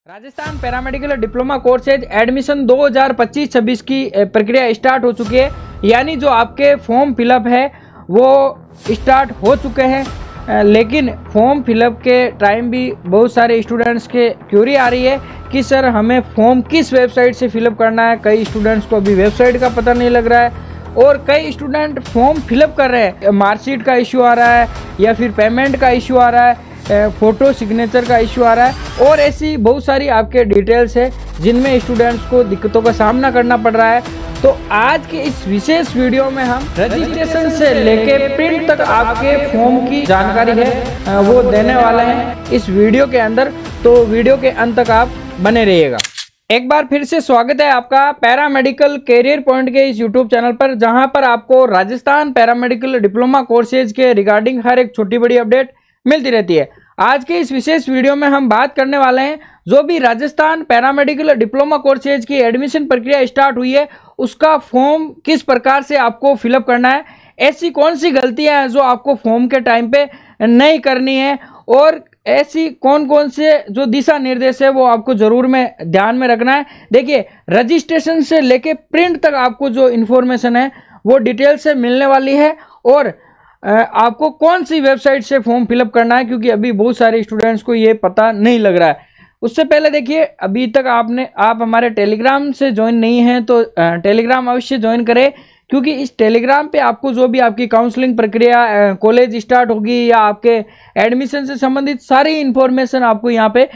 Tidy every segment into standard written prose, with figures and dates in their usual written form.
Rajasthan paramedical diploma courses admission 2025-26 की प्रक्रिया start हो चुकी है। यानी जो आपके फॉर्म फिलअप है वो स्टार्ट हो चुके हैं, लेकिन फॉर्म फिलअप के टाइम भी बहुत सारे स्टूडेंट्स के क्यूरी आ रही है कि सर हमें फॉर्म किस वेबसाइट से फिलअप करना है। कई स्टूडेंट्स को अभी वेबसाइट का पता नहीं लग रहा है और कई स्टूडेंट फॉर्म फिलअप कर रहे हैं, मार्कशीट का इशू आ रहा है या फिर पेमेंट का इशू आ रहा है, फोटो सिग्नेचर का इशू आ रहा है और ऐसी बहुत सारी आपके डिटेल्स है जिनमें स्टूडेंट्स को दिक्कतों का सामना करना पड़ रहा है। तो आज के इस विशेष वीडियो में हम रजिस्ट्रेशन से लेके प्रिंट तक आपके फॉर्म की जानकारी है वो देने वाले हैं इस वीडियो के अंदर। तो वीडियो के अंत तक आप बने रहिएगा। एक बार फिर से स्वागत है आपका पैरामेडिकल कैरियर पॉइंट के इस यूट्यूब चैनल पर, जहां पर आपको राजस्थान पैरामेडिकल डिप्लोमा कोर्सेज के रिगार्डिंग हर एक छोटी बड़ी अपडेट मिलती रहती है। आज के इस विशेष वीडियो में हम बात करने वाले हैं जो भी राजस्थान पैरामेडिकल डिप्लोमा कोर्सेज की एडमिशन प्रक्रिया स्टार्ट हुई है उसका फॉर्म किस प्रकार से आपको फिलअप करना है, ऐसी कौन सी गलतियां हैं जो आपको फॉर्म के टाइम पे नहीं करनी है और ऐसी कौन कौन से जो दिशा निर्देश है वो आपको जरूर में ध्यान में रखना है। देखिए, रजिस्ट्रेशन से लेके प्रिंट तक आपको जो इन्फॉर्मेशन है वो डिटेल से मिलने वाली है और आपको कौन सी वेबसाइट से फॉर्म फिलअप करना है, क्योंकि अभी बहुत सारे स्टूडेंट्स को ये पता नहीं लग रहा है। उससे पहले देखिए, अभी तक आप हमारे टेलीग्राम से ज्वाइन नहीं हैं तो टेलीग्राम अवश्य ज्वाइन करें, क्योंकि इस टेलीग्राम पे आपको जो भी आपकी काउंसलिंग प्रक्रिया कॉलेज स्टार्ट होगी या आपके एडमिशन से संबंधित सारी इन्फॉर्मेशन आपको यहाँ पे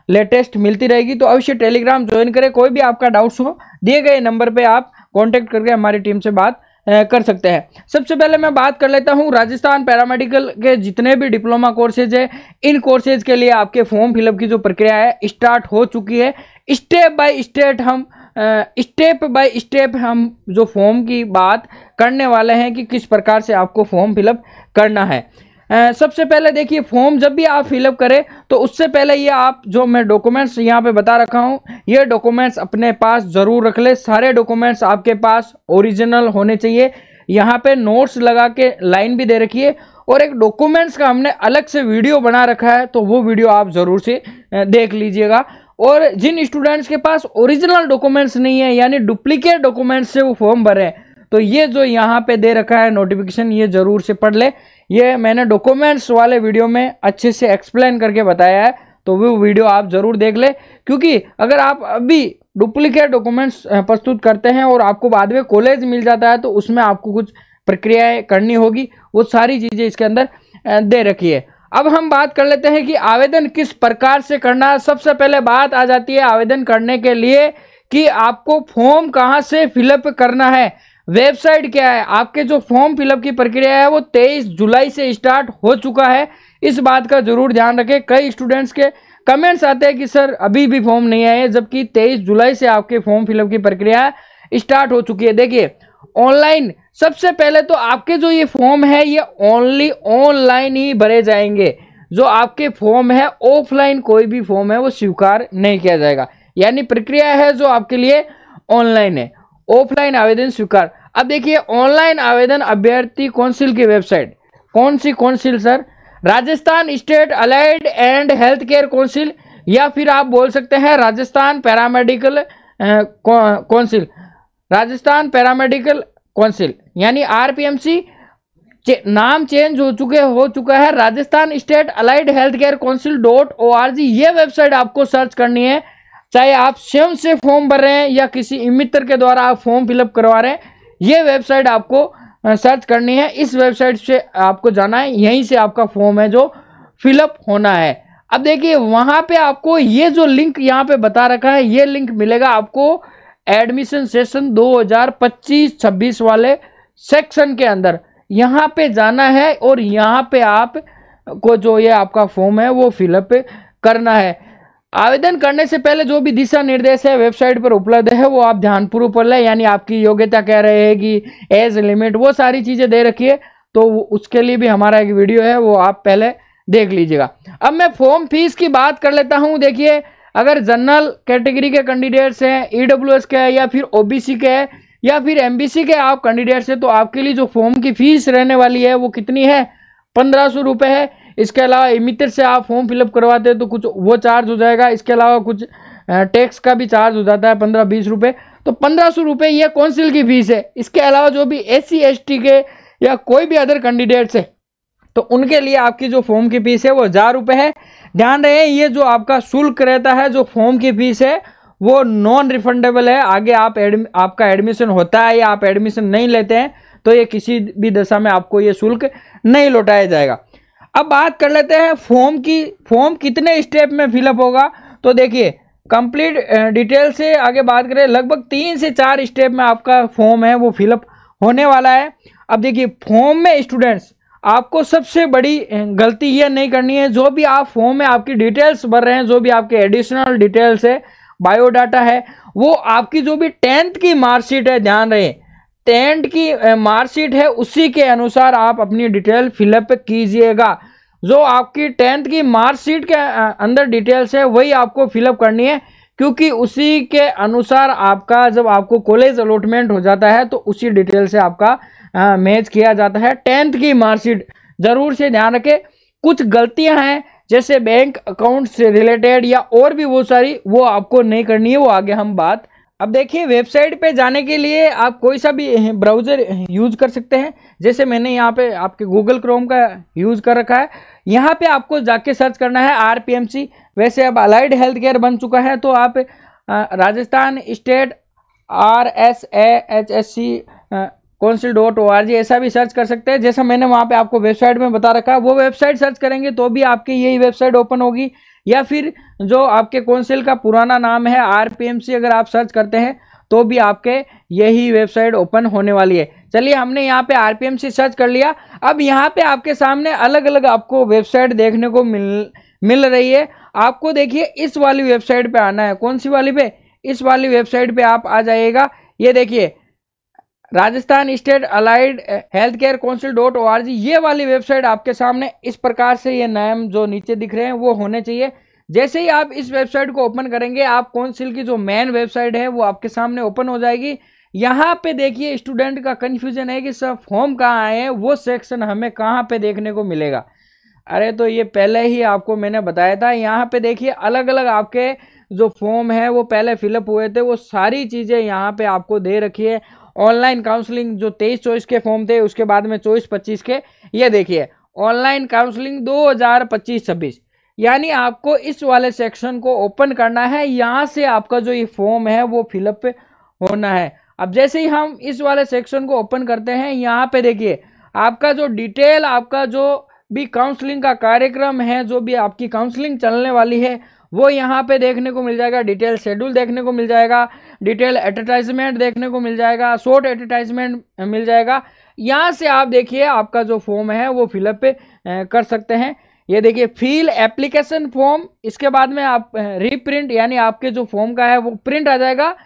लेटेस्ट मिलती रहेगी। तो अवश्य टेलीग्राम ज्वाइन करें। कोई भी आपका डाउट्स हो दिए गए नंबर पे आप कॉन्टेक्ट करके हमारी टीम से बात कर सकते हैं। सबसे पहले मैं बात कर लेता हूं राजस्थान पैरामेडिकल के जितने भी डिप्लोमा कोर्सेज है, इन कोर्सेज के लिए आपके फॉर्म फिलअप की जो प्रक्रिया है स्टार्ट हो चुकी है। स्टेप बाय स्टेप हम जो फॉर्म की बात करने वाले हैं कि किस प्रकार से आपको फॉर्म फिलअप करना है। सबसे पहले देखिए, फॉर्म जब भी आप फिलअप करें तो उससे पहले ये आप जो मैं डॉक्यूमेंट्स यहाँ पे बता रखा हूँ ये डॉक्यूमेंट्स अपने पास जरूर रख ले। सारे डॉक्यूमेंट्स आपके पास ओरिजिनल होने चाहिए। यहाँ पे नोट्स लगा के लाइन भी दे रखी है और एक डॉक्यूमेंट्स का हमने अलग से वीडियो बना रखा है, तो वो वीडियो आप जरूर से देख लीजिएगा। और जिन स्टूडेंट्स के पास ओरिजिनल डॉक्यूमेंट्स नहीं है यानी डुप्लीकेट डॉक्यूमेंट्स से वो फॉर्म भरे तो ये जो यहाँ पे दे रखा है नोटिफिकेशन ये जरूर से पढ़ ले। ये मैंने डॉक्यूमेंट्स वाले वीडियो में अच्छे से एक्सप्लेन करके बताया है, तो वो वीडियो आप जरूर देख ले, क्योंकि अगर आप अभी डुप्लीकेट डॉक्यूमेंट्स प्रस्तुत करते हैं और आपको बाद में कॉलेज मिल जाता है तो उसमें आपको कुछ प्रक्रियाएं करनी होगी, वो सारी चीज़ें इसके अंदर दे रखी है। अब हम बात कर लेते हैं कि आवेदन किस प्रकार से करना है। सबसे पहले बात आ जाती है आवेदन करने के लिए कि आपको फॉर्म कहाँ से फिलअप करना है, वेबसाइट क्या है। आपके जो फॉर्म फिलअप की प्रक्रिया है वो 23 जुलाई से स्टार्ट हो चुका है, इस बात का जरूर ध्यान रखें। कई स्टूडेंट्स के कमेंट्स आते हैं कि सर अभी भी फॉर्म नहीं आए, जबकि 23 जुलाई से आपके फॉर्म फिलअप की प्रक्रिया स्टार्ट हो चुकी है। देखिए, ऑनलाइन सबसे पहले तो आपके जो ये फॉर्म है ये ओनली ऑनलाइन ही भरे जाएंगे। जो आपके फॉर्म है ऑफलाइन कोई भी फॉर्म है वो स्वीकार नहीं किया जाएगा। यानी प्रक्रिया है जो आपके लिए ऑनलाइन है, ऑफलाइन आवेदन स्वीकार। अब देखिए, ऑनलाइन आवेदन अभ्यर्थी काउंसिल की वेबसाइट, कौन सी council sir? Rajasthan state allied and health care council, या फिर आप बोल सकते हैं Rajasthan paramedical council, Rajasthan paramedical council यानी आरपीएमसी। नाम चेंज हो चुका है, Rajasthan state allied health care council .org। ये वेबसाइट आपको सर्च करनी है, चाहे आप स्वयं से फॉर्म भर रहे हैं या किसी मित्र के द्वारा आप फॉर्म फिलअप करवा रहे हैं, ये वेबसाइट आपको सर्च करनी है। इस वेबसाइट से आपको जाना है, यहीं से आपका फॉर्म है जो फिलअप होना है। अब देखिए, वहां पे आपको ये जो लिंक यहाँ पे बता रखा है ये लिंक मिलेगा आपको एडमिशन सेशन 2025-26 वाले सेक्शन के अंदर। यहाँ पे जाना है और यहाँ पे आप को जो ये आपका फॉर्म है वो फिलअप करना है। आवेदन करने से पहले जो भी दिशा निर्देश है वेबसाइट पर उपलब्ध है वो आप ध्यानपूर्वक पढ़ लें। यानी आपकी योग्यता कह रहे हैं कि एज लिमिट, वो सारी चीज़ें दे रखी है, तो उसके लिए भी हमारा एक वीडियो है वो आप पहले देख लीजिएगा। अब मैं फॉर्म फीस की बात कर लेता हूँ। देखिए, अगर जनरल कैटेगरी के कैंडिडेट्स हैं, ईडब्ल्यूएस के हैं या फिर ओबीसी के हैं या फिर एमबीसी के आप कैंडिडेट्स हैं, तो आपके लिए जो फॉर्म की फीस रहने वाली है वो कितनी है? 1500 रुपये है। इसके अलावा इमितर से आप फॉर्म फिलअप करवाते हैं तो कुछ वो चार्ज हो जाएगा। इसके अलावा कुछ टैक्स का भी चार्ज हो जाता है 15-20 रुपये, तो 1500 रुपये ये काउंसिल की फीस है। इसके अलावा जो भी SC ST के या कोई भी अदर कैंडिडेट्स है तो उनके लिए आपकी जो फॉर्म की फीस है वो 1000 रुपये है। ध्यान रहे ये जो आपका शुल्क रहता है, जो फॉर्म की फीस है वो नॉन रिफंडेबल है। आगे आपका एडमिशन होता है या आप एडमिशन नहीं लेते हैं तो ये किसी भी दशा में आपको ये शुल्क नहीं लौटाया जाएगा। अब बात कर लेते हैं फॉर्म की। फॉर्म कितने स्टेप में फिलअप होगा, तो देखिए कंप्लीट डिटेल से आगे बात करें, लगभग 3 से 4 स्टेप में आपका फॉर्म है वो फिलअप होने वाला है। अब देखिए फॉर्म में स्टूडेंट्स आपको सबसे बड़ी गलती ये नहीं करनी है, जो भी आप फॉर्म में आपकी डिटेल्स भर रहे हैं, जो भी आपके एडिशनल डिटेल्स है, बायोडाटा है, वो आपकी जो भी 10th की मार्कशीट है, ध्यान रहे 10th की मार्कशीट है उसी के अनुसार आप अपनी डिटेल फिलअप कीजिएगा। जो आपकी 10th की मार्कशीट के अंदर डिटेल्स है वही आपको फिलअप करनी है, क्योंकि उसी के अनुसार आपका जब आपको कॉलेज अलॉटमेंट हो जाता है तो उसी डिटेल से आपका मैच किया जाता है। 10th की मार्कशीट जरूर से ध्यान रखें। कुछ गलतियां हैं जैसे बैंक अकाउंट से रिलेटेड या और भी वो सारी, वो आपको नहीं करनी है, वो आगे हम बात। अब देखिए वेबसाइट पे जाने के लिए आप कोई सा भी ब्राउज़र यूज कर सकते हैं। जैसे मैंने यहाँ पे आपके गूगल क्रोम का यूज कर रखा है। यहाँ पे आपको जाके सर्च करना है RPMC। वैसे अब अलाइड हेल्थ केयर बन चुका है तो आप राजस्थान स्टेट RSAHSC council.org ऐसा भी सर्च कर सकते हैं। जैसा मैंने वहाँ पे आपको वेबसाइट में बता रखा है, वो वेबसाइट सर्च करेंगे तो भी आपकी यही वेबसाइट ओपन होगी, या फिर जो आपके काउंसिल का पुराना नाम है RPMC अगर आप सर्च करते हैं तो भी आपके यही वेबसाइट ओपन होने वाली है। चलिए हमने यहाँ पे RPMC सर्च कर लिया। अब यहाँ पे आपके सामने अलग अलग आपको वेबसाइट देखने को मिल रही है। आपको देखिए इस वाली वेबसाइट पे आना है। कौन सी वाली पे? इस वाली वेबसाइट पे आप आ जाइएगा। ये देखिए Rajasthan state allied health care council.org, ये वाली वेबसाइट आपके सामने इस प्रकार से ये नाम जो नीचे दिख रहे हैं वो होने चाहिए। जैसे ही आप इस वेबसाइट को ओपन करेंगे आप काउंसिल की जो मेन वेबसाइट है वो आपके सामने ओपन हो जाएगी। यहाँ पे देखिए स्टूडेंट का कंफ्यूजन है कि सर फॉर्म कहाँ आए हैं, वो सेक्शन हमें कहाँ पे देखने को मिलेगा। अरे तो ये पहले ही आपको मैंने बताया था। यहाँ पे देखिए अलग अलग आपके जो फॉर्म है वो पहले फिलअप हुए थे, वो सारी चीज़ें यहाँ पे आपको दे रखी है। ऑनलाइन काउंसलिंग जो 23-24 के फॉर्म थे, उसके बाद में 24-25 के, ये देखिए ऑनलाइन काउंसलिंग 2025-26, यानी आपको इस वाले सेक्शन को ओपन करना है। यहाँ से आपका जो ये फॉर्म है वो फिलअप होना है। अब जैसे ही हम इस वाले सेक्शन को ओपन करते हैं, यहाँ पे देखिए आपका जो डिटेल, आपका जो भी काउंसलिंग का कार्यक्रम है, जो भी आपकी काउंसलिंग चलने वाली है वो यहाँ पे देखने को मिल जाएगा। डिटेल शेड्यूल देखने को मिल जाएगा, डिटेल एडवर्टाइजमेंट देखने को मिल जाएगा, शॉर्ट एडवर्टाइजमेंट मिल जाएगा। यहाँ से आप देखिए आपका जो फॉर्म है वो फिलअप कर सकते हैं। ये देखिए फिल एप्लीकेशन फॉर्म, इसके बाद में आप रीप्रिंट, यानी आपके जो फॉर्म का है वो प्रिंट आ जाएगा।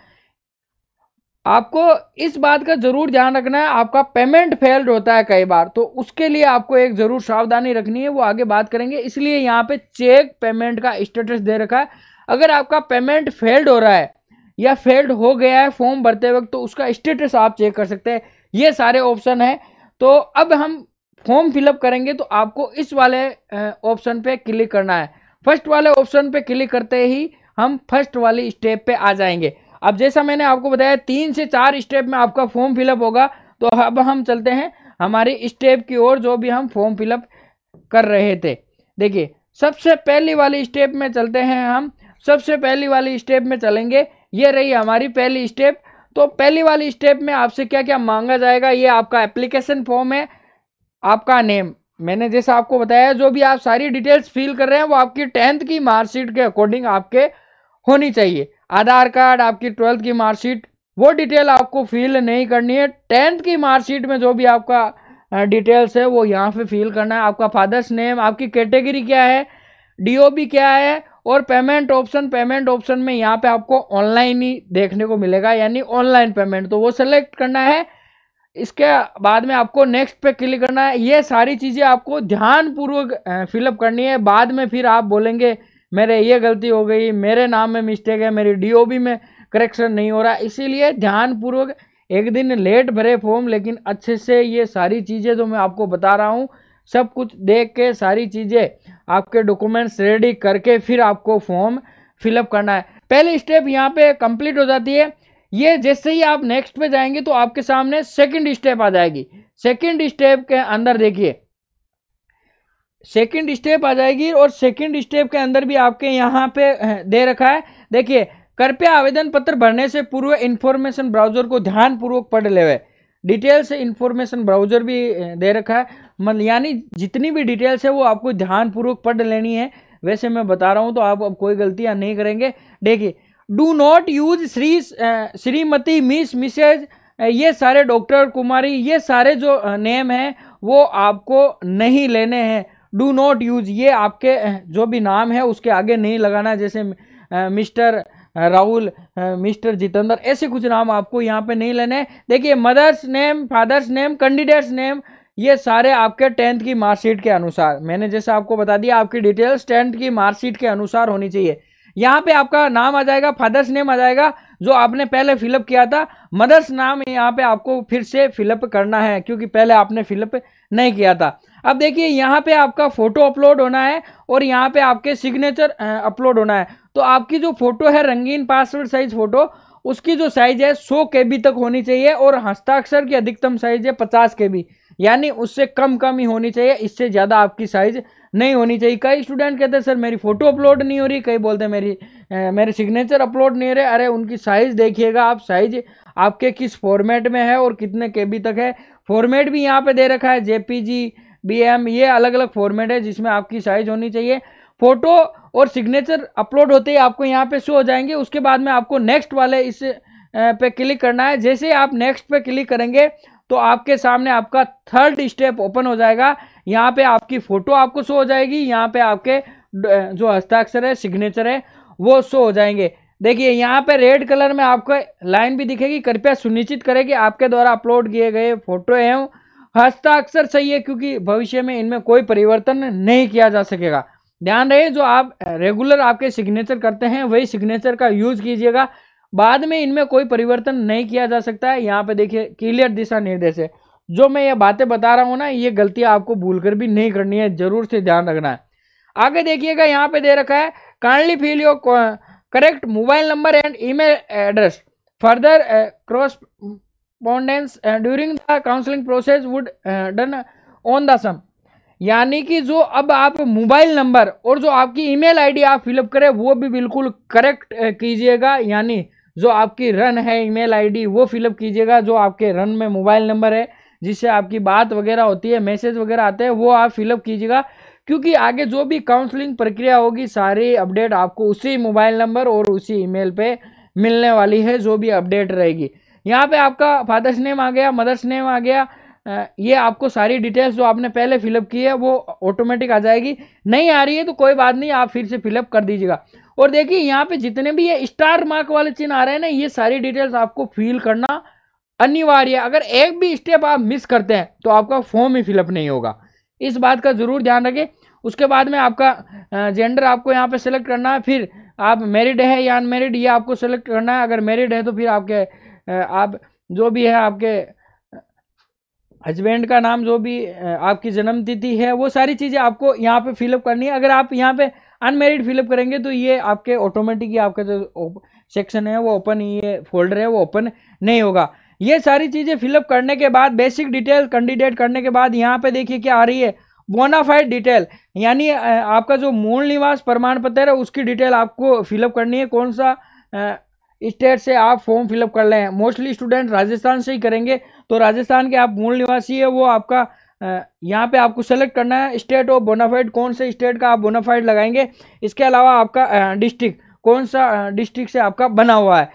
आपको इस बात का जरूर ध्यान रखना है, आपका पेमेंट फेल्ड होता है कई बार, तो उसके लिए आपको एक जरूर सावधानी रखनी है, वो आगे बात करेंगे। इसलिए यहाँ पे चेक पेमेंट का स्टेटस दे रखा है। अगर आपका पेमेंट फेल्ड हो रहा है या फेल्ड हो गया है फॉर्म भरते वक्त, तो उसका स्टेटस आप चेक कर सकते हैं। ये सारे ऑप्शन है। तो अब हम फॉर्म फिलअप करेंगे तो आपको इस वाले ऑप्शन पे क्लिक करना है। फर्स्ट वाले ऑप्शन पे क्लिक करते ही हम फर्स्ट वाली स्टेप पे आ जाएंगे। अब जैसा मैंने आपको बताया 3 से 4 स्टेप में आपका फॉर्म फिलअप होगा। तो अब हम चलते हैं हमारी स्टेप की ओर, जो भी हम फॉर्म फिलअप कर रहे थे। देखिए सबसे पहली वाली स्टेप में चलते हैं हम। सबसे पहली वाली स्टेप में चलेंगे, ये रही हमारी पहली स्टेप। तो पहली वाली स्टेप में आपसे क्या क्या मांगा जाएगा, ये आपका एप्लीकेशन फॉर्म है, आपका नेम, मैंने जैसा आपको बताया जो भी आप सारी डिटेल्स फिल कर रहे हैं वो आपकी 10th की मार्कशीट के अकॉर्डिंग आपके होनी चाहिए। आधार कार्ड, आपकी 12th की मार्कशीट, वो डिटेल आपको फिल नहीं करनी है। 10th की मार्कशीट में जो भी आपका डिटेल्स है वो यहाँ पे फिल करना है। आपका फादर्स नेम, आपकी कैटेगरी क्या है, DOB क्या है, और पेमेंट ऑप्शन में यहाँ पे आपको ऑनलाइन ही देखने को मिलेगा, यानी ऑनलाइन पेमेंट, तो वो सेलेक्ट करना है। इसके बाद में आपको नेक्स्ट पे क्लिक करना है। ये सारी चीज़ें आपको ध्यानपूर्वक फिलअप करनी है। बाद में फिर आप बोलेंगे मेरे ये गलती हो गई, मेरे नाम में मिस्टेक है, मेरी DOB में करेक्शन नहीं हो रहा। इसीलिए ध्यानपूर्वक, एक दिन लेट भरे फॉर्म, लेकिन अच्छे से ये सारी चीज़ें जो मैं आपको बता रहा हूँ सब कुछ देख के सारी चीज़ें आपके डॉक्यूमेंट्स रेडी करके फिर आपको फॉर्म फिलअप करना है। पहली स्टेप यहाँ पे कंप्लीट हो जाती है। ये जैसे ही आप नेक्स्ट पे जाएंगे तो आपके सामने सेकंड स्टेप आ जाएगी। सेकंड स्टेप के अंदर देखिए, सेकंड स्टेप आ जाएगी और सेकंड स्टेप के अंदर भी आपके यहाँ पे दे रखा है। देखिए, कृपया आवेदन पत्र भरने से पूर्व इंफॉर्मेशन ब्राउजर को ध्यान पूर्वक पढ़ लेवे। डिटेल से इंफॉर्मेशन ब्राउजर भी दे रखा है, मतलब यानी जितनी भी डिटेल्स है वो आपको ध्यान पूर्वक पढ़ लेनी है। वैसे मैं बता रहा हूँ तो आप अब कोई गलतियां नहीं करेंगे। देखिए, do not use Shrimati, miss, missus, ये सारे डॉक्टर, कुमारी, ये सारे जो नेम हैं वो आपको नहीं लेने हैं। डू नॉट यूज, ये आपके जो भी नाम है उसके आगे नहीं लगाना, जैसे मिस्टर राहुल, मिस्टर जितेंद्र, ऐसे कुछ नाम आपको यहाँ पे नहीं लेने। देखिए, mother's name, father's name, candidate's name, ये सारे आपके 10th की मार्कशीट के अनुसार, मैंने जैसे आपको बता दिया, आपकी डिटेल्स 10th की मार्कशीट के अनुसार होनी चाहिए। यहाँ पे आपका नाम आ जाएगा, फादर्स नेम आ जाएगा जो आपने पहले फिलअप किया था। मदर्स नाम यहाँ पे आपको फिर से फिलअप करना है क्योंकि पहले आपने फिलअप नहीं किया था। अब देखिए, यहाँ पे आपका फोटो अपलोड होना है और यहाँ पे आपके सिग्नेचर अपलोड होना है। तो आपकी जो फोटो है रंगीन पासपोर्ट साइज फोटो, उसकी जो साइज है 100 KB तक होनी चाहिए और हस्ताक्षर की अधिकतम साइज है 50 KB, यानी उससे कम ही होनी चाहिए, इससे ज़्यादा आपकी साइज नहीं होनी चाहिए। कई स्टूडेंट कहते हैं सर मेरी फोटो अपलोड नहीं हो रही, कई बोलते हैं मेरे सिग्नेचर अपलोड नहीं हो रहे। अरे उनकी साइज देखिएगा आप, साइज आपके किस फॉर्मेट में है और कितने KB तक है। फॉर्मेट भी यहाँ पे दे रखा है, JPG, BM, ये अलग अलग फॉर्मेट है जिसमें आपकी साइज होनी चाहिए। फोटो और सिग्नेचर अपलोड होते ही आपको यहाँ पे शो हो जाएंगे। उसके बाद में आपको नेक्स्ट वाले इस पे क्लिक करना है। जैसे ही आप नेक्स्ट पे क्लिक करेंगे तो आपके सामने आपका थर्ड स्टेप ओपन हो जाएगा। यहाँ पे आपकी फोटो आपको शो हो जाएगी, यहाँ पे आपके जो हस्ताक्षर है, सिग्नेचर है, वो शो हो जाएंगे। देखिए, यहाँ पे रेड कलर में आपको लाइन भी दिखेगी, कृपया सुनिश्चित करें कि आपके द्वारा अपलोड किए गए फोटो एवं हस्ताक्षर सही है, क्योंकि भविष्य में इनमें कोई परिवर्तन नहीं किया जा सकेगा। ध्यान रहे, जो आप रेगुलर आपके सिग्नेचर करते हैं वही सिग्नेचर का यूज कीजिएगा, बाद में इनमें कोई परिवर्तन नहीं किया जा सकता है। यहाँ पे देखिए, क्लियर दिशा निर्देश है। जो मैं ये बातें बता रहा हूँ ना, ये गलतियां आपको भूलकर भी नहीं करनी है, जरूर से ध्यान रखना है। आगे देखिएगा, यहाँ पे दे रखा है, kindly fill your correct mobile number and email address, further correspondence during the counselling process would done on the same. यानी कि जो अब आप मोबाइल नंबर और जो आपकी ईमेल आईडी आप फिलअप करें वो भी बिल्कुल करेक्ट कीजिएगा। यानी जो आपकी रन है ईमेल आईडी वो फिलअप कीजिएगा, जो आपके रन में मोबाइल नंबर है जिससे आपकी बात वगैरह होती है, मैसेज वगैरह आते हैं, वो आप फिलअप कीजिएगा, क्योंकि आगे जो भी काउंसलिंग प्रक्रिया होगी सारी अपडेट आपको उसी मोबाइल नंबर और उसी ईमेल पे मिलने वाली है, जो भी अपडेट रहेगी। यहाँ पे आपका फादर्स नेम आ गया, मदर्स नेम आ गया, ये आपको सारी डिटेल्स जो आपने पहले फिलअप की है वो ऑटोमेटिक आ जाएगी। नहीं आ रही है तो कोई बात नहीं, आप फिर से फिलअप कर दीजिएगा। और देखिए, यहाँ पे जितने भी ये स्टार मार्क वाले चिन्ह आ रहे हैं ना, ये सारी डिटेल्स आपको फिल करना अनिवार्य है। अगर एक भी स्टेप आप मिस करते हैं तो आपका फॉर्म ही फिलअप नहीं होगा, इस बात का जरूर ध्यान रखें। उसके बाद में आपका जेंडर आपको यहाँ पे सेलेक्ट करना है, फिर आप मैरिड है या अनमैरिड ये आपको सेलेक्ट करना है। अगर मैरिड है तो फिर आपके आप जो भी है आपके हस्बैंड का नाम, जो भी आपकी जन्म तिथि है, वो सारी चीज़ें आपको यहाँ पे फिलअप करनी है। अगर आप यहाँ पे अनमैरिड फिलअप करेंगे तो ये आपके ऑटोमेटिक ही आपका जो सेक्शन है वो ओपन, ये फोल्डर है वो ओपन नहीं होगा। ये सारी चीज़ें फिलअप करने के बाद, बेसिक डिटेल कैंडिडेट करने के बाद, यहाँ पे देखिए क्या आ रही है, बोनाफाइड डिटेल, यानी आपका जो मूल निवास प्रमाण पत्र है उसकी डिटेल आपको फिलअप करनी है। कौन सा स्टेट से आप फॉर्म फिलअप कर लें, मोस्टली स्टूडेंट राजस्थान से ही करेंगे, तो राजस्थान के आप मूल निवासी है वो आपका यहाँ पे आपको सेलेक्ट करना है। स्टेट ऑफ बोनाफाइड, कौन से स्टेट का आप बोनाफाइड लगाएंगे। इसके अलावा आपका डिस्ट्रिक्ट, कौन सा डिस्ट्रिक्ट से आपका बना हुआ है,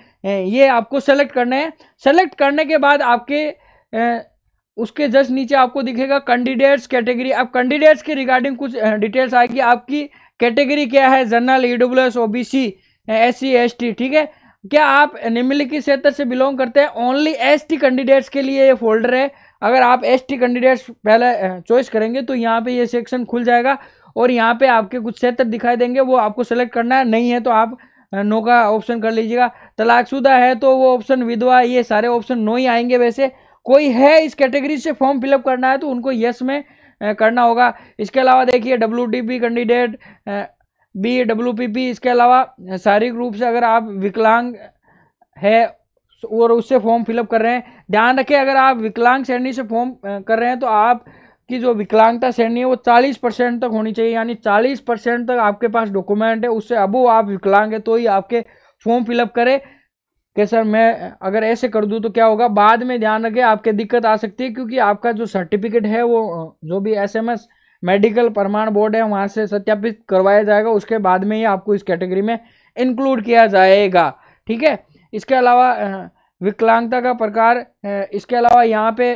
ये आपको सेलेक्ट करना है। सेलेक्ट करने के बाद आपके उसके जस्ट नीचे आपको दिखेगा कैंडिडेट्स कैटेगरी। अब कैंडिडेट्स के रिगार्डिंग कुछ डिटेल्स आएगी, आपकी कैटेगरी क्या है, general, EWS, OBC, SC, ST, ठीक है। क्या आप निम्नलिखित क्षेत्र से बिलोंग करते हैं, ओनली ST कैंडिडेट्स के लिए ये फोल्डर है। अगर आप ST कैंडिडेट्स पहले चॉइस करेंगे तो यहाँ पे ये सेक्शन खुल जाएगा और यहाँ पे आपके कुछ क्षेत्र दिखाई देंगे, वो आपको सेलेक्ट करना है। नहीं है तो आप नो का ऑप्शन कर लीजिएगा। तलाकशुदा है तो वो ऑप्शन, विधवा, ये सारे ऑप्शन नो ही आएंगे। वैसे कोई है इस कैटेगरी से फॉर्म फिलअप करना है तो उनको यस में करना होगा। इसके अलावा देखिए WTP कैंडिडेट, BWPP, इसके अलावा शारीरिक रूप से अगर आप विकलांग है और उससे फॉर्म फिलअप कर रहे हैं, ध्यान रखें अगर आप विकलांग श्रेणी से फॉर्म कर रहे हैं तो आपकी जो विकलांगता श्रेणी है वो 40% तक होनी चाहिए, यानी 40% तक आपके पास डॉक्यूमेंट है, उससे अबो आप विकलांग है तो ही आपके फॉर्म फिलअप करें। कि सर मैं अगर ऐसे कर दूं तो क्या होगा, बाद में ध्यान रखें आपके दिक्कत आ सकती है, क्योंकि आपका जो सर्टिफिकेट है वो जो भी SMS मेडिकल प्रमाण बोर्ड है वहाँ से सत्यापित करवाया जाएगा, उसके बाद में ही आपको इस कैटेगरी में इंक्लूड किया जाएगा। ठीक है, इसके अलावा विकलांगता का प्रकार, इसके अलावा यहाँ पे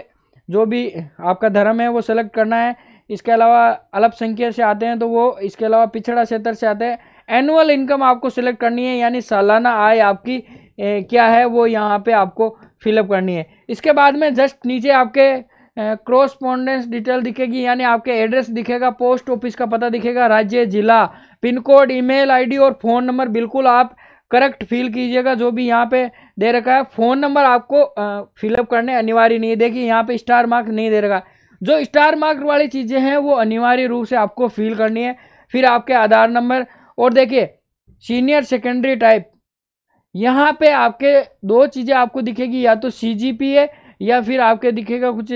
जो भी आपका धर्म है वो सेलेक्ट करना है। इसके अलावा अल्पसंख्यक से आते हैं तो वो, इसके अलावा पिछड़ा क्षेत्र से आते हैं। एनुअल इनकम आपको सिलेक्ट करनी है, यानी सालाना आय आपकी क्या है वो यहाँ पे आपको फिलअप करनी है। इसके बाद में जस्ट नीचे आपके क्रॉसपोंडेंस डिटेल दिखेगी, यानी आपके एड्रेस दिखेगा, पोस्ट ऑफिस का पता दिखेगा, राज्य, जिला, पिन कोड, ईमेल आईडी और फ़ोन नंबर बिल्कुल आप करेक्ट फिल कीजिएगा जो भी यहाँ पे दे रखा है। फ़ोन नंबर आपको फिलअप करने अनिवार्य नहीं है, देखिए यहाँ पे स्टार मार्क नहीं दे रखा, जो स्टार मार्क वाली चीज़ें हैं वो अनिवार्य रूप से आपको फिल करनी है। फिर आपके आधार नंबर, और देखिए सीनियर सेकेंडरी टाइप, यहाँ पे आपके दो चीज़ें आपको दिखेगी, या तो CGPA या फिर आपके दिखेगा कुछ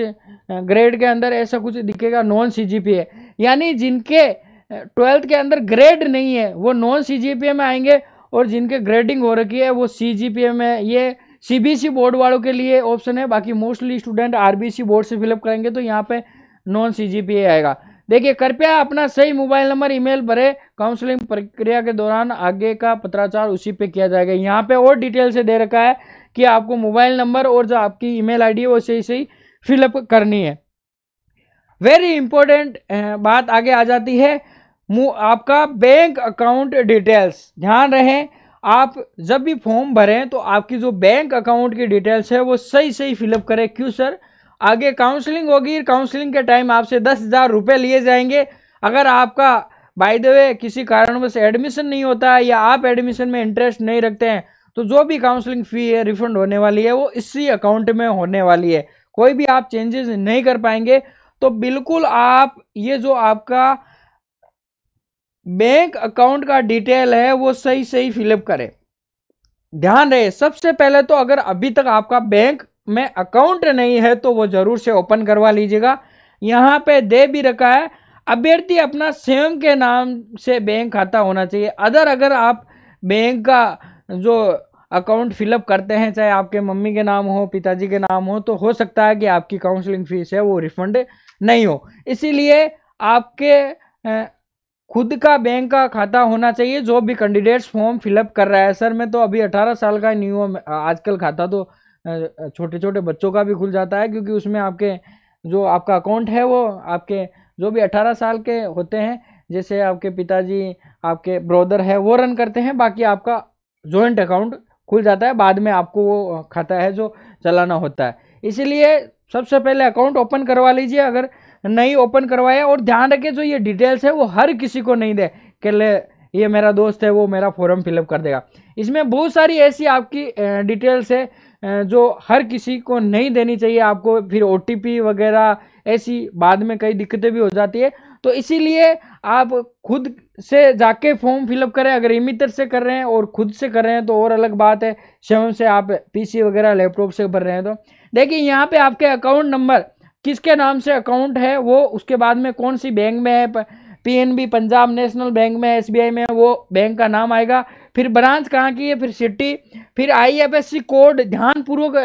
ग्रेड के अंदर ऐसा कुछ दिखेगा नॉन CGPA, यानी जिनके 12th के अंदर ग्रेड नहीं है वो नॉन CGPA में आएंगे, और जिनके ग्रेडिंग हो रखी है वो CGPA में। ये CBC बोर्ड वालों के लिए ऑप्शन है, बाकी मोस्टली स्टूडेंट RBC बोर्ड से फिलअप करेंगे तो यहाँ पे नॉन CGPA आएगा। देखिए कृपया अपना सही मोबाइल नंबर, ईमेल भरे, काउंसलिंग प्रक्रिया के दौरान आगे का पत्राचार उसी पे किया जाएगा। यहाँ पे और डिटेल से दे रखा है कि आपको मोबाइल नंबर और जो आपकी ईमेल आईडी है वो सही सही फिलअप करनी है। वेरी इंपॉर्टेंट बात आगे आ जाती है, आपका बैंक अकाउंट डिटेल्स। ध्यान रहे आप जब भी फॉर्म भरें तो आपकी जो बैंक अकाउंट की डिटेल्स है वो सही सही फिलअप करें। क्यों सर, आगे काउंसलिंग होगी, काउंसलिंग के टाइम आपसे 10,000 रुपये लिए जाएंगे। अगर आपका बाय द वे किसी कारणवश एडमिशन नहीं होता है या आप एडमिशन में इंटरेस्ट नहीं रखते हैं तो जो भी काउंसलिंग फी है रिफंड होने वाली है वो इसी अकाउंट में होने वाली है, कोई भी आप चेंजेस नहीं कर पाएंगे। तो बिल्कुल आप ये जो आपका बैंक अकाउंट का डिटेल है वो सही सही फिलअप करें। ध्यान रहे सबसे पहले तो अगर अभी तक आपका बैंक में अकाउंट नहीं है तो वो जरूर से ओपन करवा लीजिएगा। यहाँ पे दे भी रखा है अभ्यर्थी अपना स्वयं के नाम से बैंक खाता होना चाहिए। अगर आप बैंक का जो अकाउंट फिलअप करते हैं चाहे आपके मम्मी के नाम हो, पिताजी के नाम हो, तो हो सकता है कि आपकी काउंसलिंग फीस है वो रिफंड नहीं हो। इसीलिए आपके खुद का बैंक का खाता होना चाहिए जो भी कैंडिडेट्स फॉर्म फिलअप कर रहा है। सर मैं तो अभी 18 साल का नहीं हूँ, आजकल खाता तो छोटे छोटे बच्चों का भी खुल जाता है, क्योंकि उसमें आपके जो आपका अकाउंट है वो आपके जो भी 18 साल के होते हैं, जैसे आपके पिताजी, आपके ब्रदर है वो रन करते हैं, बाकी आपका जॉइंट अकाउंट खुल जाता है, बाद में आपको वो खाता है जो चलाना होता है। इसीलिए सबसे पहले अकाउंट ओपन करवा लीजिए अगर नहीं ओपन करवाया। और ध्यान रखें जो ये डिटेल्स है वो हर किसी को नहीं दे कि ले ये मेरा दोस्त है वो मेरा फॉर्म फिलअप कर देगा। इसमें बहुत सारी ऐसी आपकी डिटेल्स है जो हर किसी को नहीं देनी चाहिए आपको, फिर OTP वगैरह ऐसी बाद में कई दिक्कतें भी हो जाती है। तो इसीलिए आप खुद से जाके फॉर्म फिलअप करें। अगर इमितर से कर रहे हैं और खुद से कर रहे हैं तो और अलग बात है, स्वयं से आप PC वगैरह लैपटॉप से भर रहे हैं। तो देखिए यहाँ पे आपके अकाउंट नंबर किसके नाम से अकाउंट है वो, उसके बाद में कौन सी बैंक में है, PNB पंजाब नेशनल बैंक में, SBI में, वो बैंक का नाम आएगा, फिर ब्रांच कहाँ की है, फिर सिटी, फिर IFSC कोड ध्यानपूर्वक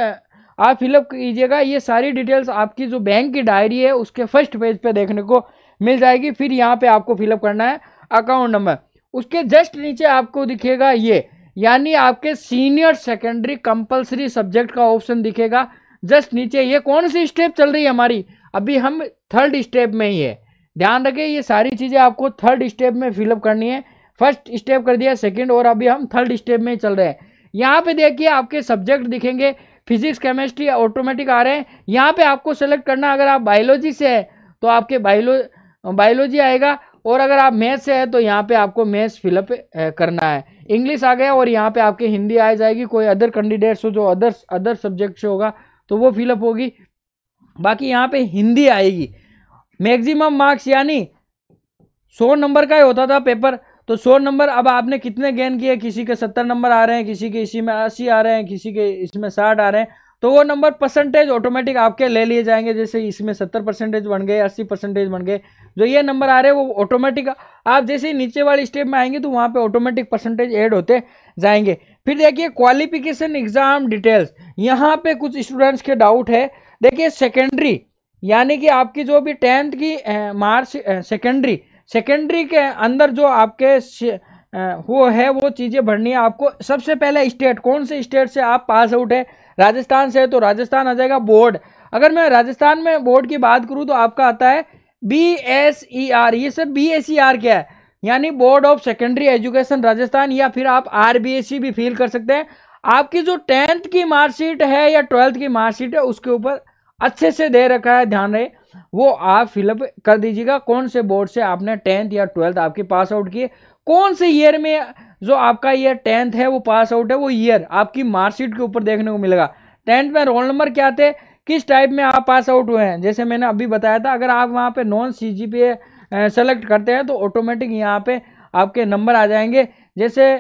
आप फिलअप कीजिएगा। ये सारी डिटेल्स आपकी जो बैंक की डायरी है उसके फर्स्ट पेज पे देखने को मिल जाएगी। फिर यहाँ पे आपको फिलअप करना है अकाउंट नंबर, उसके जस्ट नीचे आपको दिखेगा ये, यानी आपके सीनियर सेकेंडरी कंपलसरी सब्जेक्ट का ऑप्शन दिखेगा जस्ट नीचे। ये कौन सी स्टेप चल रही है हमारी, अभी हम 3rd स्टेप में ही है। ध्यान रखें ये सारी चीज़ें आपको 3rd स्टेप में फिलअप करनी है। फर्स्ट स्टेप कर दिया, सेकंड, और अभी हम 3rd स्टेप में ही चल रहे हैं। यहाँ पे देखिए आपके सब्जेक्ट दिखेंगे, फिजिक्स केमिस्ट्री ऑटोमेटिक आ रहे हैं। यहाँ पे आपको सेलेक्ट करना, अगर आप बायोलॉजी से है तो आपके बायोलॉजी आएगा, और अगर आप मैथ्स से है तो यहाँ पे आपको मैथ्स फिलअप करना है। इंग्लिश आ गया और यहाँ पे आपके हिंदी आ जाएगी। कोई अदर कैंडिडेट्स हो जो अदर सब्जेक्ट से होगा तो वो फिलअप होगी, बाकी यहाँ पे हिंदी आएगी। मैक्सिमम मार्क्स यानी 100 नंबर का ही होता था पेपर, तो 100 नंबर अब आपने कितने गेन किए, किसी के 70 नंबर आ रहे हैं, किसी के इसी में 80 आ रहे हैं, किसी के इसमें 60 आ रहे हैं, तो वो नंबर परसेंटेज ऑटोमेटिक आपके ले लिए जाएंगे। जैसे इसमें 70% बन गए, 80% बन गए, जो ये नंबर आ रहे हैं वो ऑटोमेटिक आप जैसे ही नीचे वाली स्टेप में आएंगे तो वहाँ पे ऑटोमेटिक परसेंटेज ऐड होते जाएंगे। फिर देखिए क्वालिफिकेशन एग्जाम डिटेल्स, यहाँ पे कुछ स्टूडेंट्स के डाउट है। देखिए सेकेंडरी यानी कि आपकी जो भी 10th की मार्क्स सेकेंडरी के अंदर जो आपके वो है वो चीज़ें भरनी है आपको। सबसे पहले स्टेट, कौन से स्टेट से आप पास आउट है, राजस्थान से है तो राजस्थान आ जाएगा। बोर्ड, अगर मैं राजस्थान में बोर्ड की बात करूं तो आपका आता है BSER। ये सर BSER क्या है, यानी board of secondary education Rajasthan, या फिर आप RBSE भी फील कर सकते हैं। आपकी जो 10th की मार्कशीट है या 12th की मार्कशीट है उसके ऊपर अच्छे से दे रखा है, ध्यान रहे, वो आप फिलअप कर दीजिएगा। कौन से बोर्ड से आपने 10th या 12th आपके पास आउट किए, कौन से ईयर में जो आपका ये 10th है वो पास आउट है, वो ईयर आपकी मार्कशीट के ऊपर देखने को मिलेगा। 10th में रोल नंबर क्या थे, किस टाइप में आप पास आउट हुए हैं, जैसे मैंने अभी बताया था। अगर आप वहाँ पे नॉन CGPA सेलेक्ट करते हैं तो ऑटोमेटिक यहाँ पे आपके नंबर आ जाएंगे। जैसे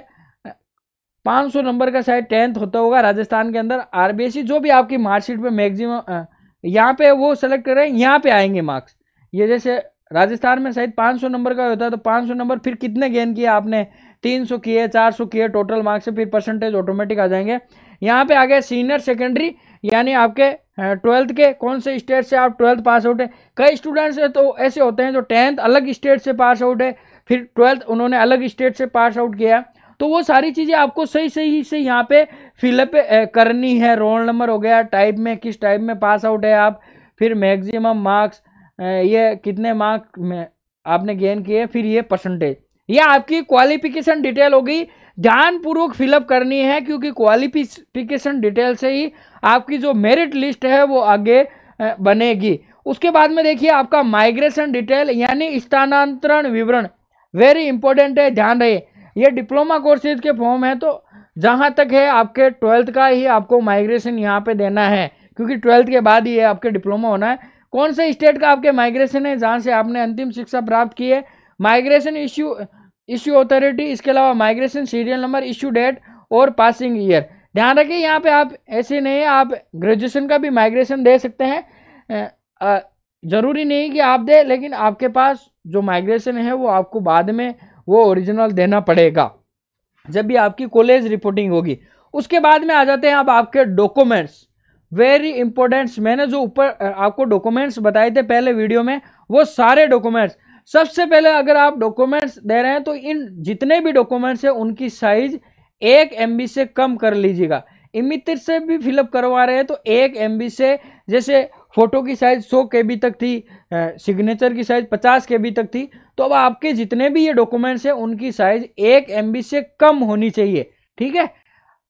500 नंबर का शायद 10th होता होगा राजस्थान के अंदर, RBSE जो भी आपकी मार्कशीट पे मैक्सिमम यहाँ पे वो सेलेक्ट कर रहे हैं, यहाँ पे आएंगे मार्क्स। ये जैसे राजस्थान में शायद 500 नंबर का होता है, तो 500 नंबर फिर कितने गेन किए आपने, 300 किए, 400 किए, टोटल मार्क्स से फिर परसेंटेज ऑटोमेटिक आ जाएंगे। यहाँ पे आ गया सीनियर सेकेंडरी, यानी आपके 12th के कौन से स्टेट से आप 12th पास आउट है। कई स्टूडेंट्स तो ऐसे होते हैं जो 10th अलग स्टेट से पास आउट है, फिर 12th उन्होंने अलग स्टेट से पास आउट किया, तो वो सारी चीज़ें आपको सही सही से यहाँ पे फिलअप करनी है। रोल नंबर हो गया, टाइप में किस टाइप में पास आउट है आप, फिर मैक्सिमम मार्क्स, ये कितने मार्क्स में आपने गेन किए, फिर ये परसेंटेज, ये आपकी क्वालिफिकेशन डिटेल होगी। ध्यानपूर्वक फिलअप करनी है, क्योंकि क्वालिफिकेशन डिटेल से ही आपकी जो मेरिट लिस्ट है वो आगे बनेगी। उसके बाद में देखिए आपका माइग्रेशन डिटेल यानी स्थानांतरण विवरण, वेरी इंपॉर्टेंट है, ध्यान रहे। ये डिप्लोमा कोर्सेज के फॉर्म है, तो जहाँ तक है आपके 12th का ही आपको माइग्रेशन यहाँ पे देना है, क्योंकि 12th के बाद ही है आपके डिप्लोमा होना है। कौन से स्टेट का आपके माइग्रेशन है, जहाँ से आपने अंतिम शिक्षा प्राप्त की है, माइग्रेशन इश्यू अथॉरिटी, इसके अलावा migration serial number, issue date और पासिंग ईयर। ध्यान रखिए यहाँ पे आप ऐसे नहीं है, आप ग्रेजुएशन का भी माइग्रेशन दे सकते हैं, जरूरी नहीं कि आप दे, लेकिन आपके पास जो माइग्रेशन है वो आपको बाद में वो ओरिजिनल देना पड़ेगा जब भी आपकी कॉलेज रिपोर्टिंग होगी। उसके बाद में आ जाते हैं अब आपके डॉक्यूमेंट्स, वेरी इंपॉर्टेंट्स। मैंने जो ऊपर आपको डॉक्यूमेंट्स बताए थे पहले वीडियो में, वो सारे डॉक्यूमेंट्स, सबसे पहले अगर आप डॉक्यूमेंट्स दे रहे हैं तो इन जितने भी डॉक्यूमेंट्स है उनकी साइज 1 MB से कम कर लीजिएगा। इमितर से भी फिलअप करवा रहे हैं तो 1 MB से, जैसे फोटो की साइज 100 KB तक थी, सिग्नेचर की साइज 50 KB तक थी, तो अब आपके जितने भी ये डॉक्यूमेंट्स हैं उनकी साइज 1 MB से कम होनी चाहिए, ठीक है।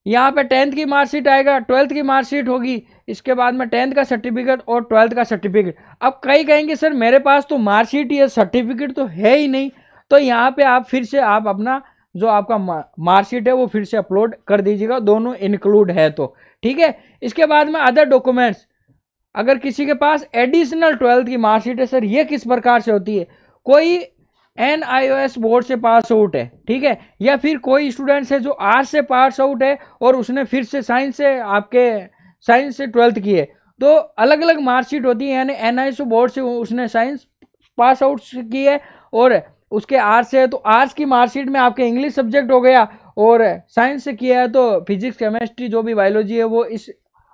यहाँ पे 10th की मार्कशीट आएगा, 12th की मार्कशीट होगी, इसके बाद में 10th का सर्टिफिकेट और 12th का सर्टिफिकेट। अब कई कहेंगे सर मेरे पास तो मार्कशीट या सर्टिफिकेट तो है ही नहीं, तो यहाँ पे आप फिर से आप अपना जो आपका मार्कशीट है वो फिर से अपलोड कर दीजिएगा, दोनों इंक्लूड है तो ठीक है। इसके बाद में अदर डॉक्यूमेंट्स, अगर किसी के पास एडिशनल 12th की मार्कशीट है, सर ये किस प्रकार से होती है, कोई NIOS बोर्ड से पास आउट है, ठीक है, या फिर कोई स्टूडेंट्स है जो आर्ट्स से पास आउट है और उसने फिर से साइंस से 12th की है, तो अलग अलग मार्कशीट होती है। यानी NIOS बोर्ड से उसने साइंस पास आउट की है और उसके आर्ट्स से है, तो आर्ट्स की मार्कशीट में आपके इंग्लिश सब्जेक्ट हो गया, और साइंस से किया है तो फिजिक्स केमिस्ट्री जो भी बायोलॉजी है वो इस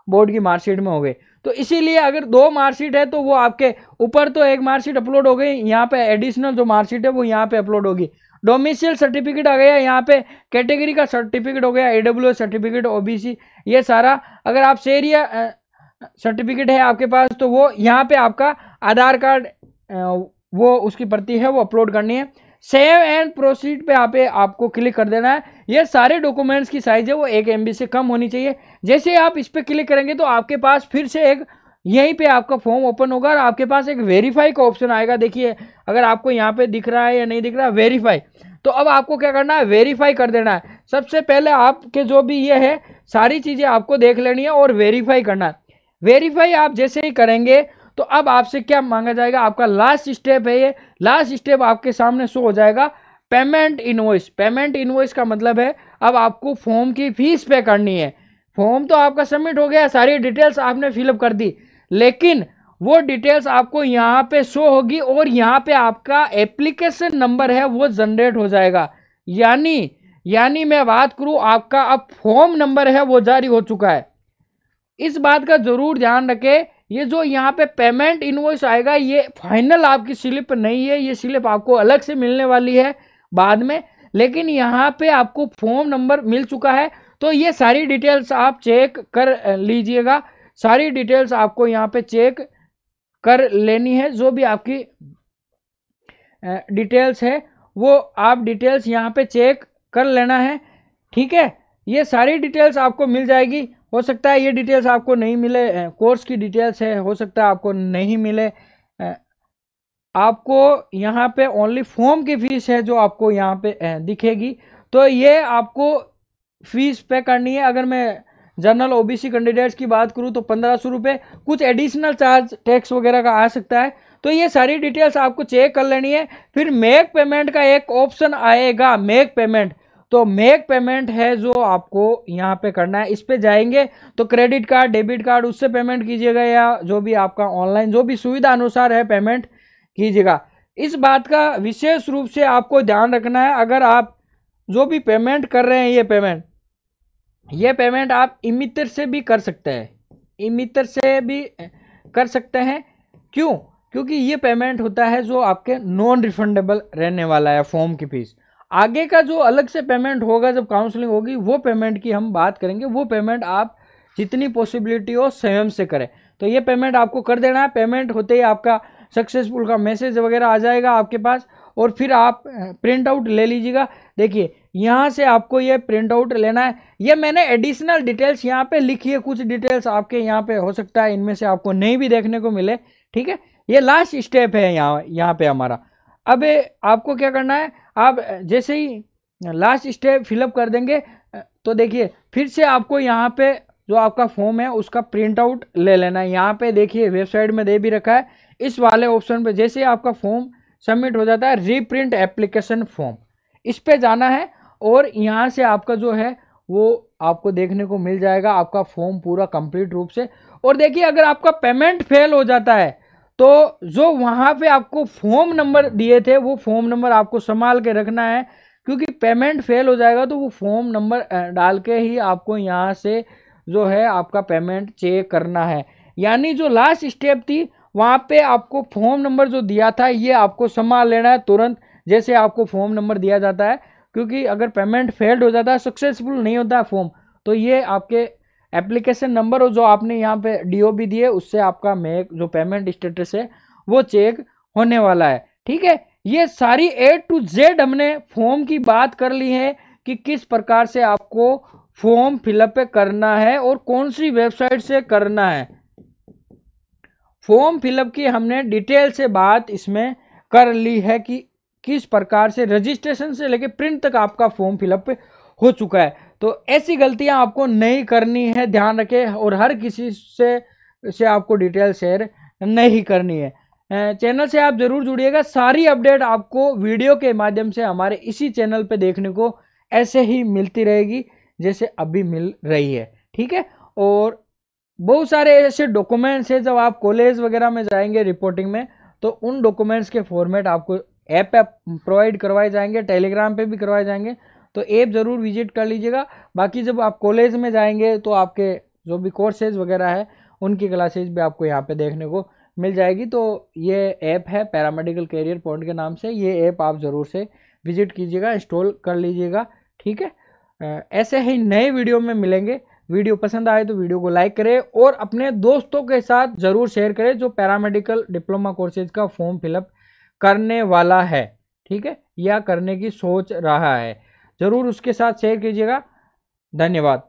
बोर्ड की मार्कशीट में हो गई। तो इसीलिए अगर 2 मार्कशीट है तो वो आपके ऊपर तो एक मार्कशीट अपलोड हो गई, यहाँ पे एडिशनल जो मार्कशीट है वो यहाँ पे अपलोड होगी। डोमिसाइल सर्टिफिकेट आ गया, यहाँ पे कैटेगरी का सर्टिफिकेट हो गया, AWS सर्टिफिकेट, OBC, ये सारा। अगर आप शेरिया सर्टिफिकेट है आपके पास तो वो यहाँ पे आपका आधार कार्ड वो उसकी प्रति है वो अपलोड करनी है। सेव एंड प्रोसीड पे आपको क्लिक कर देना है। ये सारे डॉक्यूमेंट्स की साइज है वो 1 MB से कम होनी चाहिए। जैसे आप इस पर क्लिक करेंगे तो आपके पास फिर से एक यहीं पे आपका फॉर्म ओपन होगा और आपके पास एक वेरीफाई का ऑप्शन आएगा। देखिए अगर आपको यहाँ पे दिख रहा है या नहीं दिख रहा है वेरीफाई, तो अब आपको क्या करना है, वेरीफाई कर देना है। सबसे पहले आपके जो भी ये है सारी चीज़ें आपको देख लेनी है और वेरीफाई करना है। वेरीफाई आप जैसे ही करेंगे तो अब आपसे क्या मांगा जाएगा, आपका लास्ट स्टेप है ये। लास्ट स्टेप आपके सामने शो हो जाएगा पेमेंट इनवॉइस। पेमेंट इनवॉइस का मतलब है अब आपको फॉर्म की फीस पे करनी है। फॉर्म तो आपका सबमिट हो गया, सारी डिटेल्स आपने फिलअप कर दी, लेकिन वो डिटेल्स आपको यहाँ पे शो होगी और यहाँ पे आपका एप्लीकेशन नंबर है वो जनरेट हो जाएगा। यानी मैं बात करूँ, आपका अब फॉर्म नंबर है वो जारी हो चुका है। इस बात का जरूर ध्यान रखें, ये जो यहाँ पे पेमेंट इनवॉइस आएगा ये फाइनल आपकी स्लिप नहीं है, ये स्लिप आपको अलग से मिलने वाली है बाद में, लेकिन यहाँ पे आपको फॉर्म नंबर मिल चुका है। तो ये सारी डिटेल्स आप चेक कर लीजिएगा, सारी डिटेल्स आपको यहाँ पे चेक कर लेनी है। जो भी आपकी डिटेल्स है वो आप डिटेल्स यहाँ पे चेक कर लेना है, ठीक है। ये सारी डिटेल्स आपको मिल जाएगी। हो सकता है ये डिटेल्स आपको नहीं मिले, कोर्स की डिटेल्स है, हो सकता है आपको नहीं मिले। आपको यहाँ पे ओनली फॉर्म की फीस है जो आपको यहाँ पे दिखेगी, तो ये आपको फीस पे करनी है। अगर मैं जनरल ओबीसी कैंडिडेट्स की बात करूँ तो 1500 रुपये, कुछ एडिशनल चार्ज टैक्स वगैरह का आ सकता है। तो ये सारी डिटेल्स आपको चेक कर लेनी है। फिर मेक पेमेंट का एक ऑप्शन आएगा, मेक पेमेंट। तो मेक पेमेंट है जो आपको यहाँ पे करना है, इस पे जाएंगे तो क्रेडिट कार्ड, डेबिट कार्ड उससे पेमेंट कीजिएगा, या जो भी आपका ऑनलाइन जो भी सुविधा अनुसार है पेमेंट कीजिएगा। इस बात का विशेष रूप से आपको ध्यान रखना है, अगर आप जो भी पेमेंट कर रहे हैं ये पेमेंट आप इमितर से भी कर सकते हैं, इमितर से भी कर सकते हैं। क्यों? क्योंकि ये पेमेंट होता है जो आपके नॉन रिफंडेबल रहने वाला है फॉर्म की फीस। आगे का जो अलग से पेमेंट होगा जब काउंसलिंग होगी, वो पेमेंट की हम बात करेंगे। वो पेमेंट आप जितनी पॉसिबिलिटी हो स्वयं से करें। तो ये पेमेंट आपको कर देना है। पेमेंट होते ही आपका सक्सेसफुल का मैसेज वगैरह आ जाएगा आपके पास, और फिर आप प्रिंट आउट ले लीजिएगा। देखिए यहाँ से आपको ये प्रिंट आउट लेना है। ये मैंने एडिशनल डिटेल्स यहाँ पे लिखी है, कुछ डिटेल्स आपके यहाँ पे हो सकता है इनमें से आपको नहीं भी देखने को मिले, ठीक है। ये लास्ट स्टेप है यहाँ पे हमारा। अब आपको क्या करना है, आप जैसे ही लास्ट स्टेप फिलअप कर देंगे तो देखिए फिर से आपको यहाँ पे जो आपका फॉर्म है उसका प्रिंट आउट ले लेना है। यहाँ पे देखिए वेबसाइट में दे भी रखा है, इस वाले ऑप्शन पे जैसे ही आपका फॉर्म सबमिट हो जाता है, रीप्रिंट एप्लीकेशन फॉर्म, इस पे जाना है और यहाँ से आपका जो है वो आपको देखने को मिल जाएगा आपका फॉर्म पूरा कंप्लीट रूप से। और देखिए अगर आपका पेमेंट फेल हो जाता है तो जो वहाँ पे आपको फॉर्म नंबर दिए थे वो फॉर्म नंबर आपको संभाल के रखना है, क्योंकि पेमेंट फेल हो जाएगा तो वो फॉर्म नंबर डाल के ही आपको यहाँ से जो है आपका पेमेंट चेक करना है। यानी जो लास्ट स्टेप थी वहाँ पे आपको फॉर्म नंबर जो दिया था ये आपको संभाल लेना है तुरंत, जैसे आपको फॉर्म नंबर दिया जाता है। क्योंकि अगर पेमेंट फेल्ड हो जाता है, सक्सेसफुल नहीं होता है फॉर्म, तो ये आपके एप्लीकेशन नंबर और जो आपने यहाँ पे डीओबी दिए उससे आपका मेक जो पेमेंट स्टेटस है वो चेक होने वाला है, ठीक है। ये सारी A to Z हमने फॉर्म की बात कर ली है कि किस प्रकार से आपको फॉर्म फिलअप करना है और कौन सी वेबसाइट से करना है। फॉर्म फिलअप की हमने डिटेल से बात इसमें कर ली है कि किस प्रकार से रजिस्ट्रेशन से लेके प्रिंट तक आपका फॉर्म फिलअप हो चुका है। तो ऐसी गलतियां आपको नहीं करनी है, ध्यान रखें, और हर किसी से आपको डिटेल शेयर नहीं करनी है। चैनल से आप जरूर जुड़िएगा, सारी अपडेट आपको वीडियो के माध्यम से हमारे इसी चैनल पे देखने को ऐसे ही मिलती रहेगी जैसे अभी मिल रही है, ठीक है। और बहुत सारे ऐसे डॉक्यूमेंट्स हैं, जब आप कॉलेज वगैरह में जाएंगे रिपोर्टिंग में तो उन डॉक्यूमेंट्स के फॉर्मेट आपको ऐप पे प्रोवाइड करवाए जाएंगे, टेलीग्राम पे भी करवाए जाएंगे, तो ऐप ज़रूर विजिट कर लीजिएगा। बाकी जब आप कॉलेज में जाएंगे तो आपके जो भी कोर्सेज वगैरह है उनकी क्लासेज भी आपको यहाँ पे देखने को मिल जाएगी। तो ये ऐप है पैरामेडिकल कैरियर पॉइंट के नाम से, ये ऐप आप ज़रूर से विजिट कीजिएगा, इंस्टॉल कर लीजिएगा, ठीक है। ऐसे ही नए वीडियो में मिलेंगे। वीडियो पसंद आए तो वीडियो को लाइक करें और अपने दोस्तों के साथ ज़रूर शेयर करें जो पैरामेडिकल डिप्लोमा कोर्सेज का फॉर्म फिलअप करने वाला है, ठीक है, या करने की सोच रहा है, ज़रूर उसके साथ शेयर कीजिएगा। धन्यवाद।